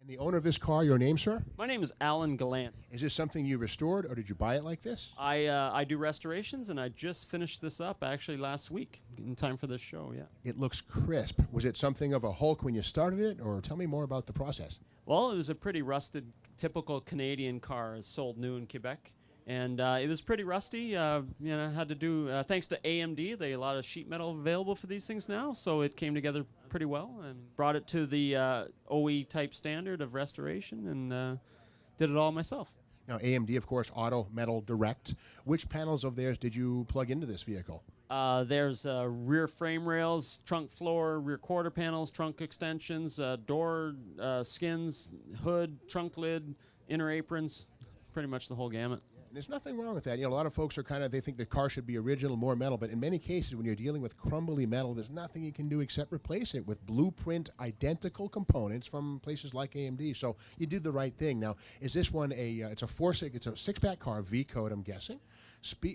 And the owner of this car, your name, sir? My name is Alan Gallant. Is this something you restored, or did you buy it like this? I do restorations, and I just finished this up actually last week in time for this show, yeah. It looks crisp. Was it something of a Hulk when you started it, or tell me more about the process? Well, it was a pretty rusted, typical Canadian car sold new in Quebec. And it was pretty rusty. Had to do, thanks to AMD, they a lot of sheet metal available for these things now, so it came together pretty well and brought it to the OE type standard of restoration and did it all myself. Now, AMD, of course, Auto Metal Direct. Which panels of theirs did you plug into this vehicle? There's rear frame rails, trunk floor, rear quarter panels, trunk extensions, door skins, hood, trunk lid, inner aprons, pretty much the whole gamut. There's nothing wrong with that. You know, a lot of folks are they think the car should be original, more metal, but in many cases when you're dealing with crumbly metal, there's nothing you can do except replace it with blueprint identical components from places like AMD. So you did the right thing. Now, is this one it's a six-pack car, V-code, I'm guessing.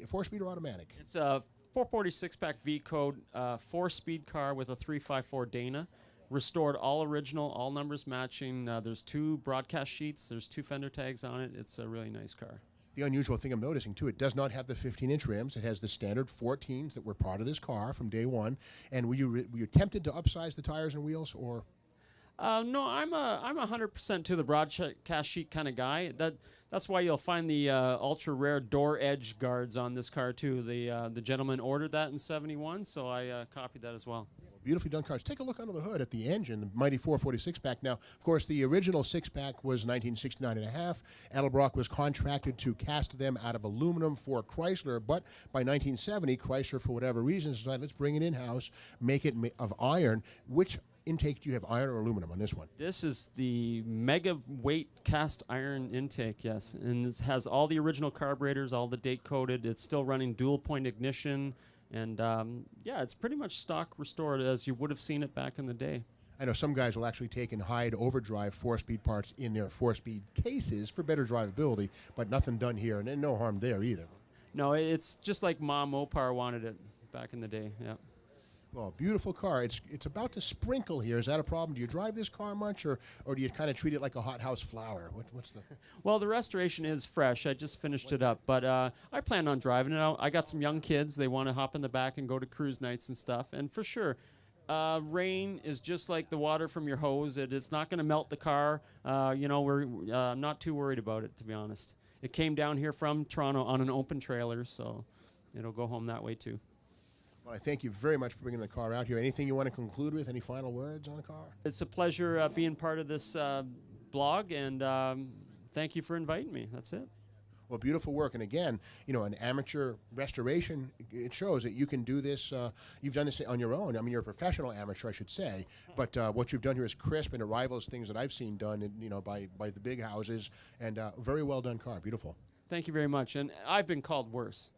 Four-speed or automatic? It's a 446-pack V-code, four-speed car with a 354 Dana. Restored, all original, all numbers matching. There's two broadcast sheets. There's two fender tags on it. It's a really nice car. The unusual thing I'm noticing, too, it does not have the 15-inch rims. It has the standard 14s that were part of this car from day one. And were you tempted to upsize the tires and wheels, or? No, I'm 100% to the broadcast sheet kind of guy. That's why you'll find the ultra rare door edge guards on this car too. The gentleman ordered that in '71, so I copied that as well. Beautifully done cars. Take a look under the hood at the engine, the mighty 446-pack. Now, of course, the original six-pack was 1969.5. Edelbrock was contracted to cast them out of aluminum for Chrysler, but by 1970, Chrysler, for whatever reason, decided, let's bring it in-house, make it of iron. Which intake do you have, iron or aluminum on this one? This is the mega weight cast iron intake, yes. And it has all the original carburetors, all the date-coded. It's still running dual-point ignition. And, yeah, it's pretty much stock restored as you would have seen it back in the day. I know some guys will actually take and hide overdrive four-speed parts in their four-speed cases for better drivability, but nothing done here, and no harm there either. No, it's just like Mom Mopar wanted it back in the day, yeah. Well, beautiful car. It's about to sprinkle here. Is that a problem? Do you drive this car much, or do you kind of treat it like a hothouse flower? What's the? Well, the restoration is fresh. I just finished it up, but I plan on driving it. I got some young kids. They want to hop in the back and go to cruise nights and stuff. And for sure, rain is just like the water from your hose. It's not going to melt the car. I'm not too worried about it, to be honest. It came down here from Toronto on an open trailer, so it'll go home that way too. Well, I thank you very much for bringing the car out here. Anything you want to conclude with? Any final words on the car? It's a pleasure being part of this blog, and thank you for inviting me. That's it. Well, beautiful work. And again, an amateur restoration, it shows that you can do this. You've done this on your own. I mean, you're a professional amateur, I should say. But what you've done here is crisp, and it rivals things that I've seen done, by the big houses. And very well done car. Beautiful. Thank you very much. And I've been called worse.